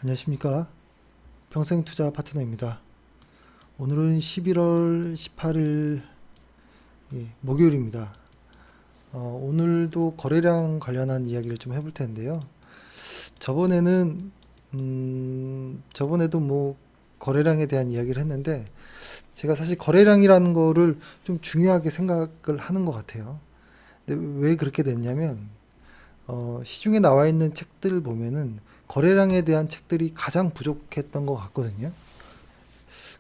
안녕하십니까. 평생투자 파트너입니다. 오늘은 11월 18일 목요일입니다. 오늘도 거래량 관련한 이야기를 좀 해볼 텐데요. 저번에는 저번에도 뭐 거래량에 대한 이야기를 했는데 제가 사실 거래량이라는 거를 좀 중요하게 생각을 하는 것 같아요. 근데 왜 그렇게 됐냐면 시중에 나와 있는 책들 보면은 거래량에 대한 책들이 가장 부족했던 것 같거든요.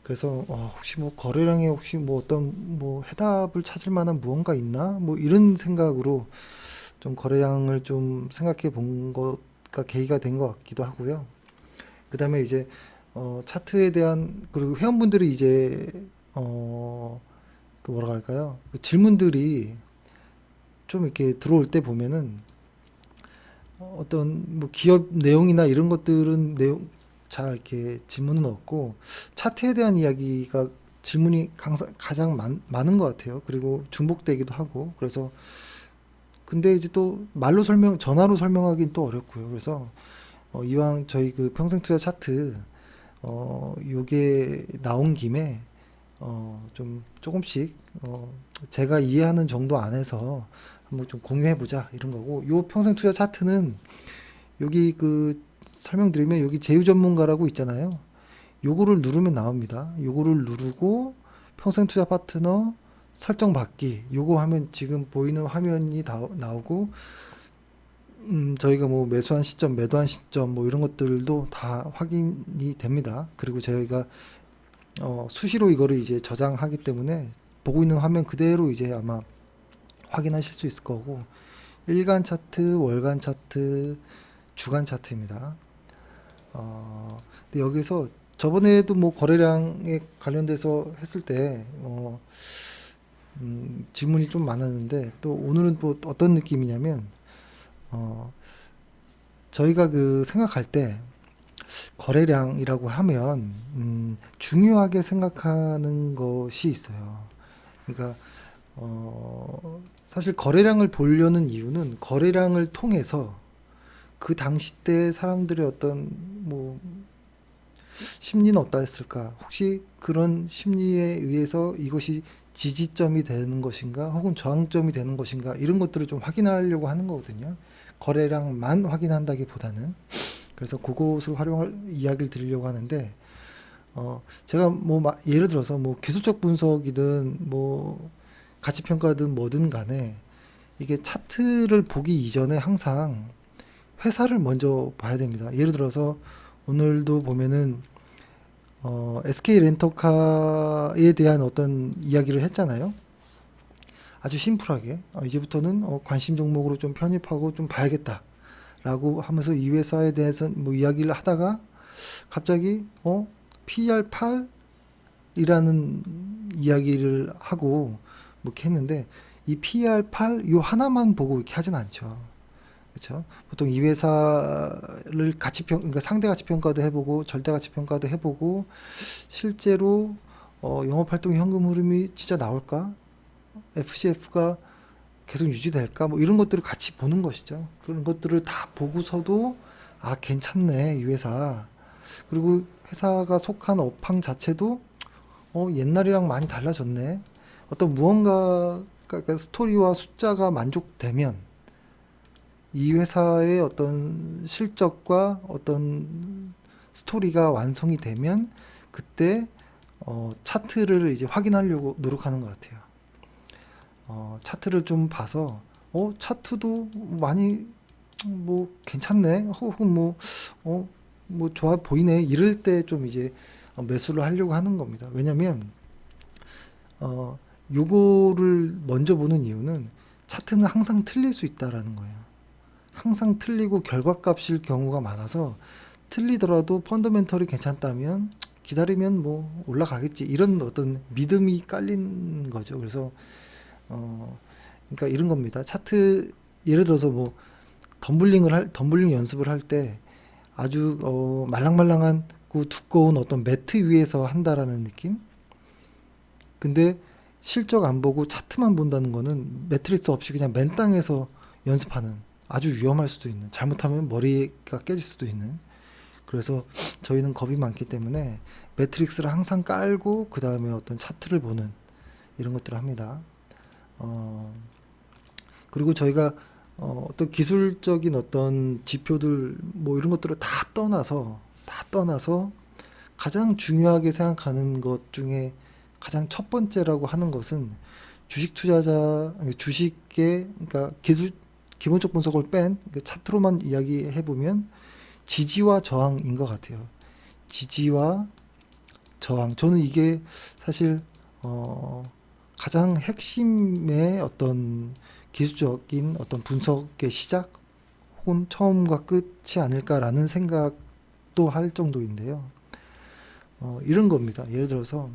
그래서 혹시 뭐 거래량에 혹시 뭐 어떤 뭐 해답을 찾을 만한 무언가 있나? 뭐 이런 생각으로 좀 거래량을 좀 생각해 본 것가 계기가 된 것 같기도 하고요. 그 다음에 이제 차트에 대한 그리고 회원분들이 이제 그 뭐라 할까요? 그 질문들이 좀 이렇게 들어올 때 보면은 어떤 뭐 기업 내용이나 이런 것들은 내용 잘 이렇게 질문은 없고 차트에 대한 이야기가 질문이 가장 많은 것 같아요. 그리고 중복되기도 하고 그래서 근데 이제 또 말로 전화로 설명하기는 또 어렵고요. 그래서 이왕 저희 그 평생투자 차트 요게 나온 김에 좀 조금씩 제가 이해하는 정도 안에서 한번 좀 공유해 보자 이런 거고 요 평생투자 차트는 여기 그 설명드리면 여기 제휴 전문가라고 있잖아요. 요거를 누르면 나옵니다. 요거를 누르고 평생 투자 파트너 설정 받기 요거 하면 지금 보이는 화면이 나오고 저희가 뭐 매수한 시점, 매도한 시점 뭐 이런 것들도 다 확인이 됩니다. 그리고 저희가 수시로 이거를 이제 저장하기 때문에 보고 있는 화면 그대로 이제 아마 확인하실 수 있을 거고 일간 차트, 월간 차트, 주간 차트입니다. 근데 여기서 저번에도 뭐 거래량에 관련돼서 했을 때 질문이 좀 많았는데 또 오늘은 또 어떤 느낌이냐면 어, 저희가 그 생각할 때 거래량이라고 하면 중요하게 생각하는 것이 있어요. 그러니까 사실 거래량을 보려는 이유는 거래량을 통해서 그 당시 때 사람들의 어떤 뭐 심리는 어떠했을까? 혹시 그런 심리에 의해서 이것이 지지점이 되는 것인가? 혹은 저항점이 되는 것인가? 이런 것들을 좀 확인하려고 하는 거거든요. 거래량만 확인한다기보다는. 그래서 그것을 활용할 이야기를 드리려고 하는데, 제가 뭐 예를 들어서 뭐 기술적 분석이든 뭐 가치평가든 뭐든 간에 이게 차트를 보기 이전에 항상 회사를 먼저 봐야 됩니다. 예를 들어서 오늘도 보면은 SK 렌터카에 대한 어떤 이야기를 했잖아요. 아주 심플하게 이제부터는 관심 종목으로 좀 편입하고 좀 봐야겠다라고 하면서 이 회사에 대해서 뭐 이야기를 하다가 갑자기 PER 8이라는 이야기를 하고 뭐 이렇게 했는데 이 PER 8 요 하나만 보고 이렇게 하진 않죠. 그렇죠? 보통 이 회사를 그러니까 상대 가치 평가도 해보고 절대 가치 평가도 해보고 실제로 영업 활동 현금 흐름이 진짜 나올까? FCF가 계속 유지될까? 뭐 이런 것들을 같이 보는 것이죠. 그런 것들을 다 보고서도 아 괜찮네 이 회사. 그리고 회사가 속한 업황 자체도 옛날이랑 많이 달라졌네. 어떤 무언가 그러니까 스토리와 숫자가 만족되면 이 회사의 어떤 실적과 어떤 스토리가 완성이 되면 그때 차트를 이제 확인하려고 노력하는 것 같아요. 차트를 좀 봐서 차트도 많이 뭐 괜찮네 혹은 뭐 좋아 보이네 이럴 때 좀 이제 매수를 하려고 하는 겁니다. 왜냐면 요거를 먼저 보는 이유는 차트는 항상 틀릴 수 있다라는 거예요. 항상 틀리고 결과값일 경우가 많아서 틀리더라도 펀더멘털이 괜찮다면 기다리면 뭐 올라가겠지 이런 어떤 믿음이 깔린 거죠. 그래서 그러니까 이런 겁니다. 차트 예를 들어서 뭐 덤블링 연습을 할 때 아주 말랑말랑한 그 두꺼운 어떤 매트 위에서 한다라는 느낌. 근데 실적 안 보고 차트만 본다는 거는 매트리스 없이 그냥 맨 땅에서 연습하는 아주 위험할 수도 있는 잘못하면 머리가 깨질 수도 있는 그래서 저희는 겁이 많기 때문에 매트릭스를 항상 깔고 그 다음에 어떤 차트를 보는 이런 것들을 합니다. 어, 그리고 저희가 어떤 기술적인 어떤 지표들 뭐 이런 것들을 다 떠나서 가장 중요하게 생각하는 것 중에 가장 첫 번째라고 하는 것은 주식 투자자, 아니, 주식의, 그러니까 기본적 분석을 뺀 차트로만 이야기해 보면 지지와 저항인 것 같아요. 지지와 저항. 저는 이게 사실, 가장 핵심의 어떤 기술적인 어떤 분석의 시작 혹은 처음과 끝이 아닐까라는 생각도 할 정도인데요. 이런 겁니다. 예를 들어서,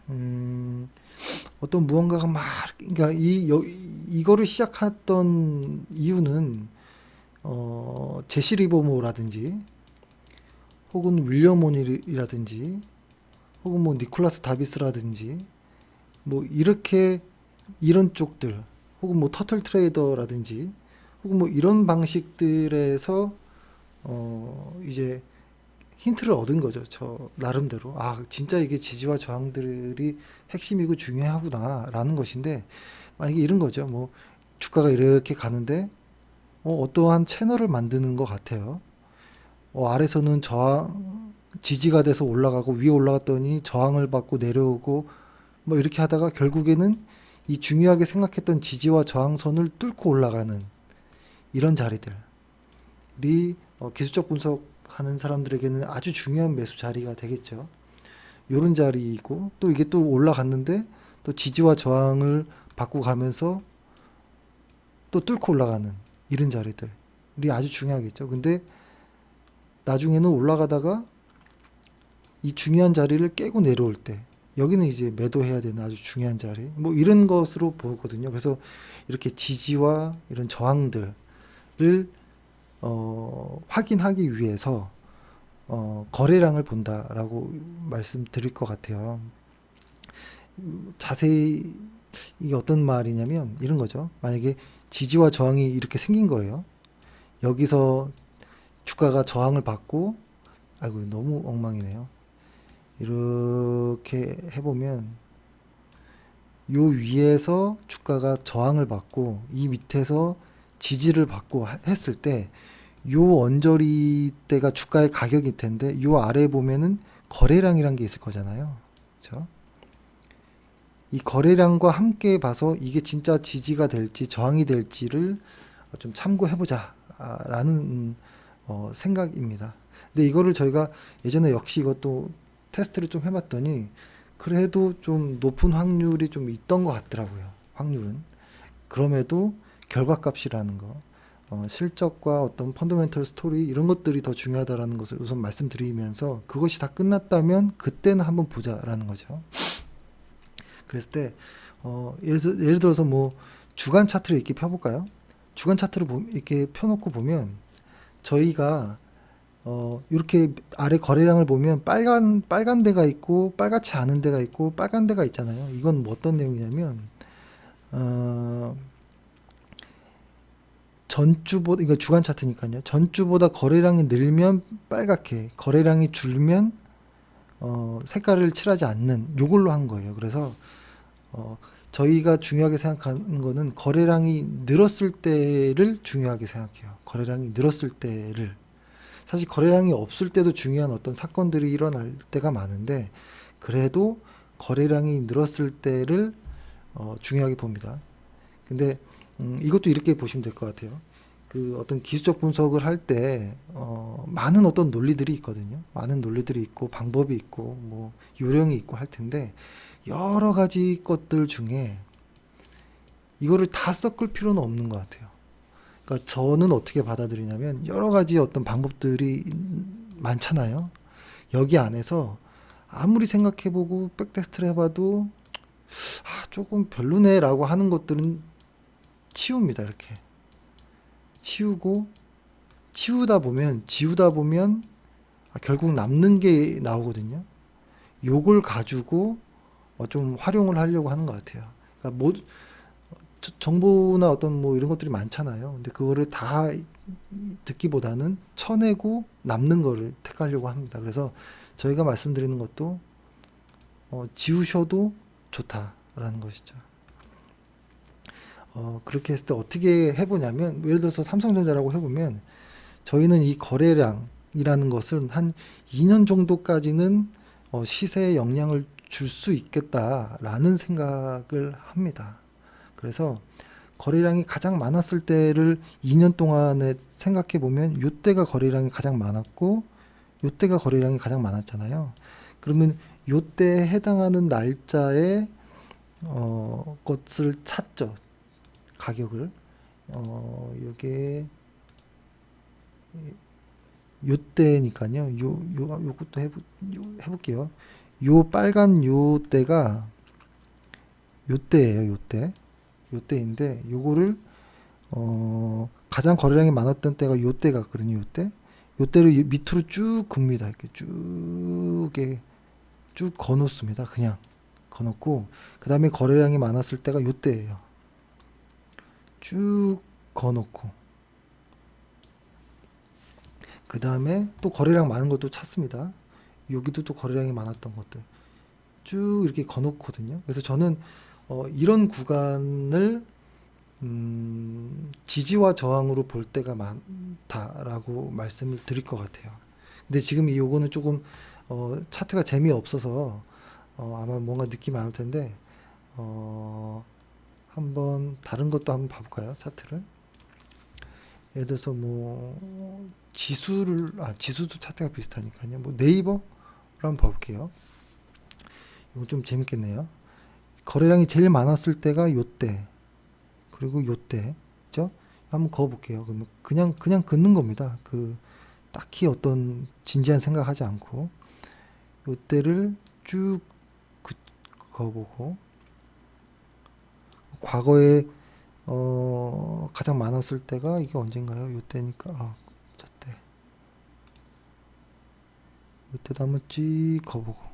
음, 어떤 무언가가 막, 그러니까 이거를 시작했던 이유는, 제시 리버모라든지, 혹은 윌리엄 오닐이라든지, 혹은 뭐 니콜라스 다비스라든지, 뭐 이렇게 이런 쪽들, 혹은 뭐 터틀 트레이더라든지, 혹은 뭐 이런 방식들에서 이제 힌트를 얻은 거죠. 저 나름대로. 아, 진짜 이게 지지와 저항들이 핵심이고 중요하구나라는 것인데, 만약에 이런 거죠. 뭐 주가가 이렇게 가는데 어떠한 채널을 만드는 것 같아요. 아래서는 저항, 지지가 돼서 올라가고 위에 올라갔더니 저항을 받고 내려오고 뭐 이렇게 하다가 결국에는 이 중요하게 생각했던 지지와 저항선을 뚫고 올라가는 이런 자리들이 기술적 분석하는 사람들에게는 아주 중요한 매수 자리가 되겠죠. 요런 자리이고 또 이게 또 올라갔는데 또 지지와 저항을 받고 가면서 또 뚫고 올라가는 이런 자리들이 아주 중요하겠죠. 근데 나중에는 올라가다가 이 중요한 자리를 깨고 내려올 때 여기는 이제 매도해야 되는 아주 중요한 자리 뭐 이런 것으로 보거든요. 그래서 이렇게 지지와 이런 저항들을 확인하기 위해서 거래량을 본다라고 말씀드릴 것 같아요. 자세히 이게 어떤 말이냐면 이런 거죠. 만약에 지지와 저항이 이렇게 생긴 거예요. 여기서 주가가 저항을 받고 아이고 너무 엉망이네요. 이렇게 해보면 요 위에서 주가가 저항을 받고 이 밑에서 지지를 받고 했을 때 요 언저리 때가 주가의 가격일 텐데 요 아래 보면은 거래량이란 게 있을 거잖아요. 그렇죠? 이 거래량과 함께 봐서 이게 진짜 지지가 될지 저항이 될지를 좀 참고해 보자 라는 생각입니다. 근데 이거를 저희가 예전에 역시 이것도 테스트를 좀 해봤더니 그래도 좀 높은 확률이 좀 있던 것 같더라고요. 확률은. 그럼에도 결과값이라는 거, 실적과 어떤 펀더멘털 스토리 이런 것들이 더 중요하다라는 것을 우선 말씀드리면서 그것이 다 끝났다면 그때는 한번 보자라는 거죠. 그랬을 때 예를 들어서 뭐 주간 차트를 이렇게 펴볼까요? 주간 차트를 이렇게 펴놓고 보면 저희가 이렇게 아래 거래량을 보면 빨간 데가 있고 빨갛지 않은 데가 있고 빨간 데가 있잖아요. 이건 뭐 어떤 내용이냐면 전주보다 이거 주간 차트니까요. 전주보다 거래량이 늘면 빨갛게, 거래량이 줄면 색깔을 칠하지 않는 요걸로 한 거예요. 그래서 저희가 중요하게 생각하는 거는 거래량이 늘었을 때를 중요하게 생각해요. 거래량이 늘었을 때를. 사실 거래량이 없을 때도 중요한 어떤 사건들이 일어날 때가 많은데 그래도 거래량이 늘었을 때를 중요하게 봅니다. 근데 이것도 이렇게 보시면 될 것 같아요. 그 어떤 기술적 분석을 할 때 많은 어떤 논리들이 있거든요. 많은 논리들이 있고 방법이 있고 뭐 요령이 있고 할 텐데 여러 가지 것들 중에 이거를 다 섞을 필요는 없는 것 같아요. 그러니까 저는 어떻게 받아들이냐면 여러 가지 어떤 방법들이 많잖아요. 여기 안에서 아무리 생각해보고 백테스트를 해봐도 조금 별로네라고 하는 것들은 치웁니다. 이렇게 치우고 지우다 보면 결국 남는 게 나오거든요. 요걸 가지고 좀 활용을 하려고 하는 것 같아요. 그러니까 정보나 어떤 뭐 이런 것들이 많잖아요. 근데 그거를 다 듣기보다는 쳐내고 남는 거를 택하려고 합니다. 그래서 저희가 말씀드리는 것도 지우셔도 좋다라는 것이죠. 그렇게 했을 때 어떻게 해보냐면, 예를 들어서 삼성전자라고 해보면, 저희는 이 거래량이라는 것은 한 2년 정도까지는 시세에 영향을 줄 수 있겠다라는 생각을 합니다. 그래서 거래량이 가장 많았을 때를 2년 동안에 생각해 보면, 요때가 거래량이 가장 많았고 요때가 거래량이 가장 많았잖아요. 그러면 요때에 해당하는 날짜에 것을 찾죠. 가격을. 요게 요때니까요. 요것도 해볼게요. 요 빨간 요때가 요때예요. 요때인데, 요거를 가장 거래량이 많았던 때가 요때 같거든요. 요때를 밑으로 쭉 긋습니다. 이렇게 쭉 거놓습니다. 그냥 거놓고, 그 다음에 거래량이 많았을 때가 요때예요. 쭉 거놓고, 그 다음에 또 거래량 많은 것도 찾습니다. 여기도 또 거래량이 많았던 것들 쭉 이렇게 거놓거든요. 그래서 저는 이런 구간을 지지와 저항으로 볼 때가 많다라고 말씀을 드릴 것 같아요. 근데 지금 요거는 조금 차트가 재미없어서 아마 뭔가 느낌이 안 올 텐데, 한번 다른 것도 한번 봐볼까요? 차트를. 예를 들어서 뭐 지수도 차트가 비슷하니까요. 뭐 네이버로 한번 봐볼게요. 이거 좀 재밌겠네요. 거래량이 제일 많았을 때가 요때, 그리고 요때, 그죠? 한번 그어볼게요. 그러면 그냥 긋는 겁니다. 딱히 어떤 진지한 생각하지 않고 요때를 쭉 그어보고, 과거에 가장 많았을 때가 이게 언젠가요? 요때니까 저때. 요때도 한번 쭉 거보고.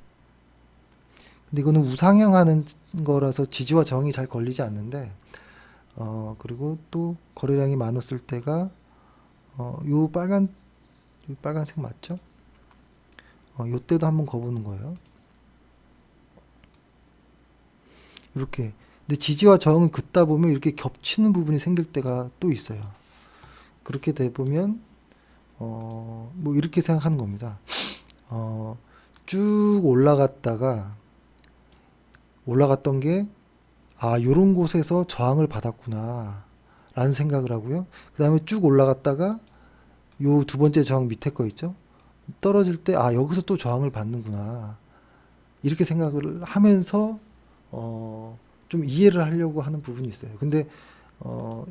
근데 이거는 우상향하는 거라서 지지와 저항이 잘 걸리지 않는데, 그리고 또 거래량이 많았을 때가 요 빨간색 맞죠? 요때도 한번 거보는 거예요. 이렇게. 근데 지지와 저항을 긋다 보면 이렇게 겹치는 부분이 생길 때가 또 있어요. 그렇게 돼 보면 뭐 이렇게 생각하는 겁니다. 쭉 올라갔던 게 요런 곳에서 저항을 받았구나 라는 생각을 하고요. 그 다음에 쭉 올라갔다가 요 두 번째 저항 밑에 거 있죠? 떨어질 때 여기서 또 저항을 받는구나, 이렇게 생각을 하면서 좀 이해를 하려고 하는 부분이 있어요. 근데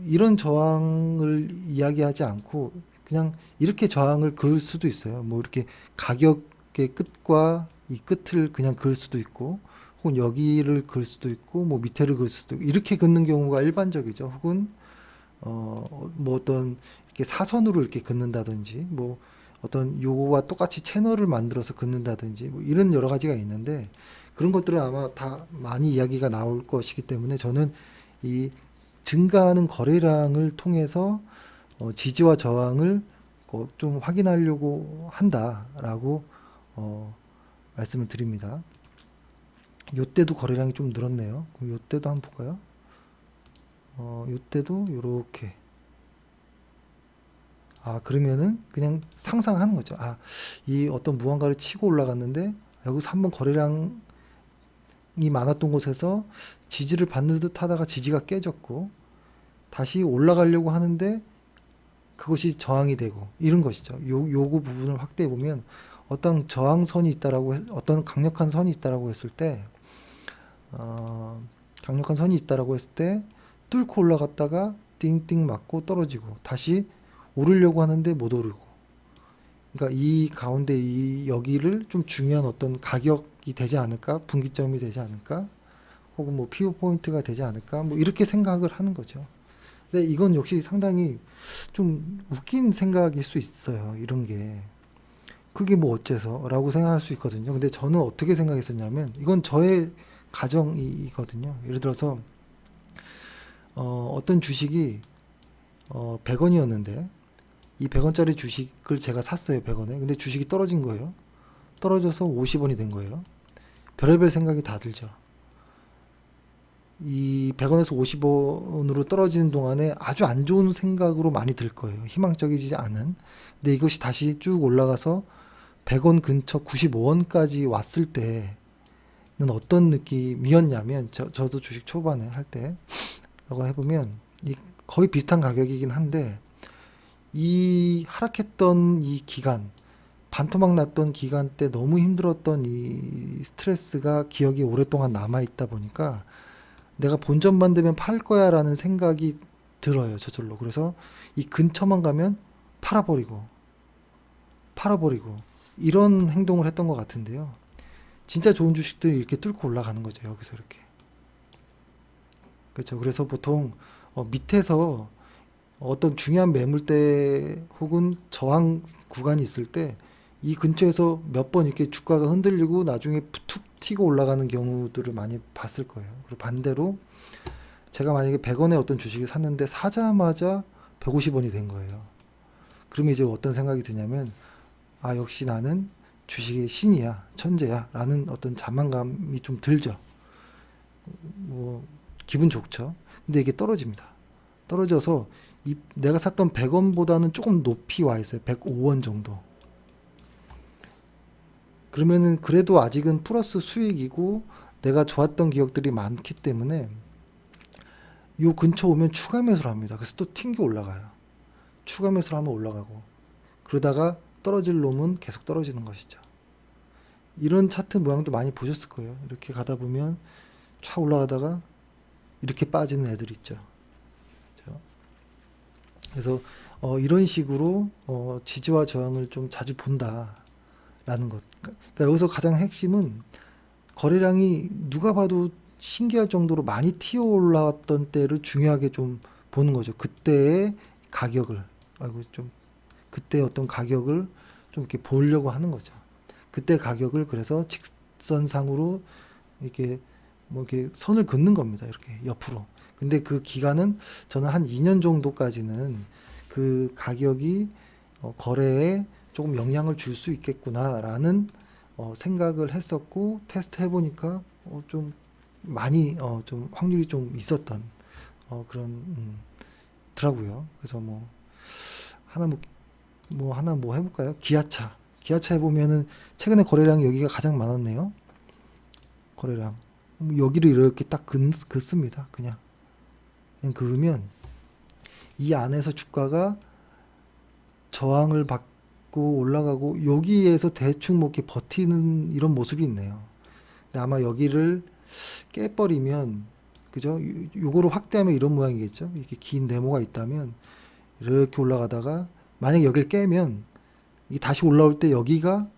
이런 저항을 이야기하지 않고 그냥 이렇게 저항을 그을 수도 있어요. 뭐 이렇게 가격의 끝과 이 끝을 그냥 그을 수도 있고, 혹은 여기를 그을 수도 있고, 뭐 밑에를 그을 수도 있고, 이렇게 긋는 경우가 일반적이죠. 혹은 뭐 어떤 이렇게 사선으로 이렇게 긋는다든지, 뭐 어떤 요거와 똑같이 채널을 만들어서 긋는다든지, 뭐 이런 여러 가지가 있는데, 그런 것들은 아마 다 많이 이야기가 나올 것이기 때문에, 저는 이 증가하는 거래량을 통해서 지지와 저항을 좀 확인하려고 한다라고 말씀을 드립니다. 요때도 거래량이 좀 늘었네요. 그럼 요때도 한번 볼까요? 요때도 요렇게. 그러면은 그냥 상상하는 거죠. 이 어떤 무언가를 치고 올라갔는데, 여기서 한번 거래량이 많았던 곳에서 지지를 받는 듯 하다가 지지가 깨졌고, 다시 올라가려고 하는데 그것이 저항이 되고, 이런 것이죠. 요거 부분을 확대해 보면, 어떤 저항선이 있다라고 어떤 강력한 선이 있다라고 했을 때, 뚫고 올라갔다가 띵띵 맞고 떨어지고, 다시 오르려고 하는데 못 오르고, 그러니까 이 가운데 여기를 좀 중요한 어떤 가격이 되지 않을까, 분기점이 되지 않을까, 혹은 뭐 피벗 포인트가 되지 않을까, 뭐 이렇게 생각을 하는 거죠. 근데 이건 역시 상당히 좀 웃긴 생각일 수 있어요. 이런 게 그게 뭐 어째서 라고 생각할 수 있거든요. 근데 저는 어떻게 생각했었냐면, 이건 저의 가정이거든요. 예를 들어서 어떤 주식이 100원이었는데 이 100원짜리 주식을 제가 샀어요. 100원에. 근데 주식이 떨어진 거예요. 떨어져서 50원이 된 거예요. 별의별 생각이 다 들죠. 이 100원에서 50원으로 떨어지는 동안에 아주 안 좋은 생각으로 많이 들 거예요. 희망적이지 않은. 근데 이것이 다시 쭉 올라가서 100원 근처 95원까지 왔을 때는 어떤 느낌이었냐면, 저도 주식 초반에 할 때 이거 해보면 거의 비슷한 가격이긴 한데, 이 하락했던 이 기간, 반토막 났던 기간 때 너무 힘들었던 이 스트레스가 기억이 오랫동안 남아 있다 보니까 내가 본전만 되면 팔 거야 라는 생각이 들어요, 저절로. 그래서 이 근처만 가면 팔아버리고 이런 행동을 했던 것 같은데요. 진짜 좋은 주식들이 이렇게 뚫고 올라가는 거죠, 여기서 이렇게. 그렇죠. 그래서 보통 밑에서 어떤 중요한 매물대 혹은 저항 구간이 있을 때 이 근처에서 몇 번 이렇게 주가가 흔들리고 나중에 툭 튀고 올라가는 경우들을 많이 봤을 거예요. 그리고 반대로 제가 만약에 100원에 어떤 주식을 샀는데 사자마자 150원이 된 거예요. 그러면 이제 어떤 생각이 드냐면, 아, 역시 나는 주식의 신이야, 천재야 라는 어떤 자만감이 좀 들죠. 뭐 기분 좋죠. 근데 이게 떨어집니다. 떨어져서 내가 샀던 100원보다는 조금 높이 와 있어요. 105원 정도. 그러면은 그래도 아직은 플러스 수익이고 내가 좋았던 기억들이 많기 때문에 요 근처 오면 추가 매수를 합니다. 그래서 또 튕겨 올라가요. 추가 매수를 하면 올라가고, 그러다가 떨어질 놈은 계속 떨어지는 것이죠. 이런 차트 모양도 많이 보셨을 거예요. 이렇게 가다 보면 촥 올라가다가 이렇게 빠지는 애들 있죠. 그렇죠? 그래서 이런 식으로 지지와 저항을 좀 자주 본다라는 것. 그러니까 여기서 가장 핵심은 거래량이 누가 봐도 신기할 정도로 많이 튀어 올라왔던 때를 중요하게 좀 보는 거죠. 그때의 가격을, 그때 어떤 가격을 좀 이렇게 보려고 하는 거죠. 그때 가격을 그래서 직선상으로 이렇게 이렇게 선을 긋는 겁니다. 이렇게 옆으로. 근데 그 기간은 저는 한 2년 정도까지는 그 가격이 거래에 조금 영향을 줄 수 있겠구나라는 생각을 했었고, 테스트 해보니까 좀 많이 좀 확률이 좀 있었던 그런 더라고요. 그래서 하나 해볼까요? 기아차 해보면은 최근에 거래량이 여기가 가장 많았네요. 거래량 여기를 이렇게 딱 긋습니다. 그냥 그으면 이 안에서 주가가 저항을 받고 올라가고 여기에서 대충 이렇게 버티는 이런 모습이 있네요. 근데 아마 여기를 깨버리면, 그죠? 요거를 확대하면 이런 모양이겠죠? 이렇게 긴 네모가 있다면 이렇게 올라가다가 만약 여기를 깨면 이게 다시 올라올 때 여기가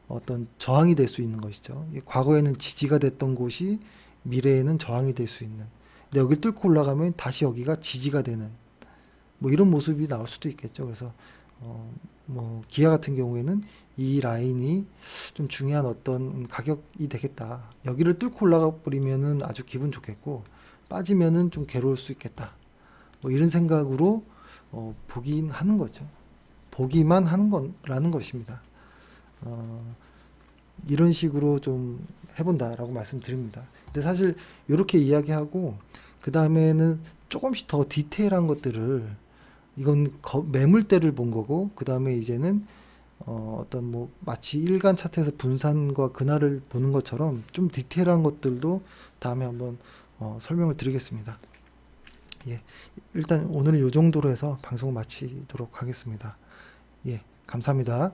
어떤 저항이 될 수 있는 것이죠. 과거에는 지지가 됐던 곳이 미래에는 저항이 될 수 있는. 근데 여기를 뚫고 올라가면 다시 여기가 지지가 되는 이런 모습이 나올 수도 있겠죠. 그래서 기아 같은 경우에는 이 라인이 좀 중요한 어떤 가격이 되겠다. 여기를 뚫고 올라가 버리면은 아주 기분 좋겠고, 빠지면은 좀 괴로울 수 있겠다. 이런 생각으로 보긴 하는 거죠. 보기만 하는 거라는 것입니다. 이런 식으로 좀 해본다라고 말씀드립니다. 근데 사실 이렇게 이야기하고 그 다음에는 조금씩 더 디테일한 것들을, 이건 매물대를 본 거고, 그 다음에 이제는 어떤 마치 일간 차트에서 분산과 근할을 보는 것처럼 좀 디테일한 것들도 다음에 한번 설명을 드리겠습니다. 예, 일단 오늘은 이 정도로 해서 방송을 마치도록 하겠습니다. 예, 감사합니다.